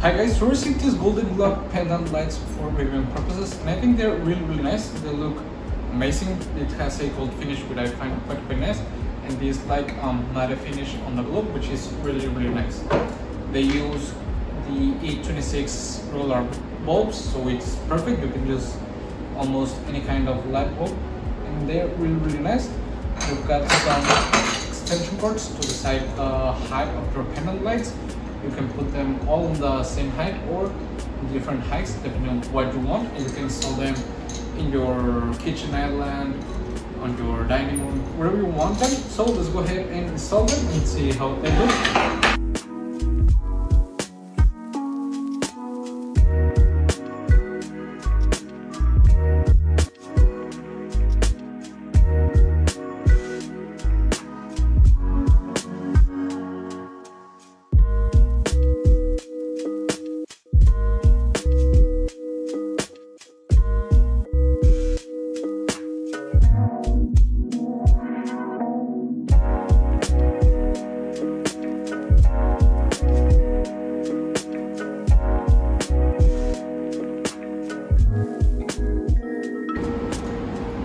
Hi guys, we received these golden globe pendant lights for reviewing purposes, and I think they're really nice. They look amazing. It has a gold finish, which I find quite nice, and this like matte finish on the globe, which is really nice. They use the 826 roller bulbs, so it's perfect. You can use almost any kind of light bulb, and they're really nice. We've got some extension cords to decide the height of your pendant lights. You can put them all on the same height or different heights depending on what you want, and you can install them in your kitchen island, on your dining room, wherever you want them. So let's go ahead and install them and see how they look.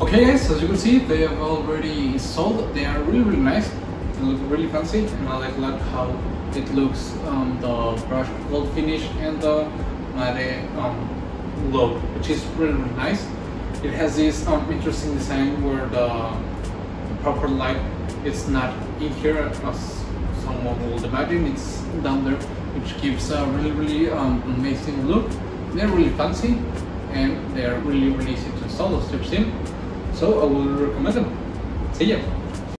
Okay guys, as you can see, they have already installed. They are really nice. They look really fancy, and I like how it looks, the brushed gold finish and the matte globe, which is really nice. It has this interesting design where the proper light is not in here as someone would imagine. It's down there, which gives a really amazing look. They're really fancy, and they're really easy to install, as you've seen. So I will recommend them. See ya!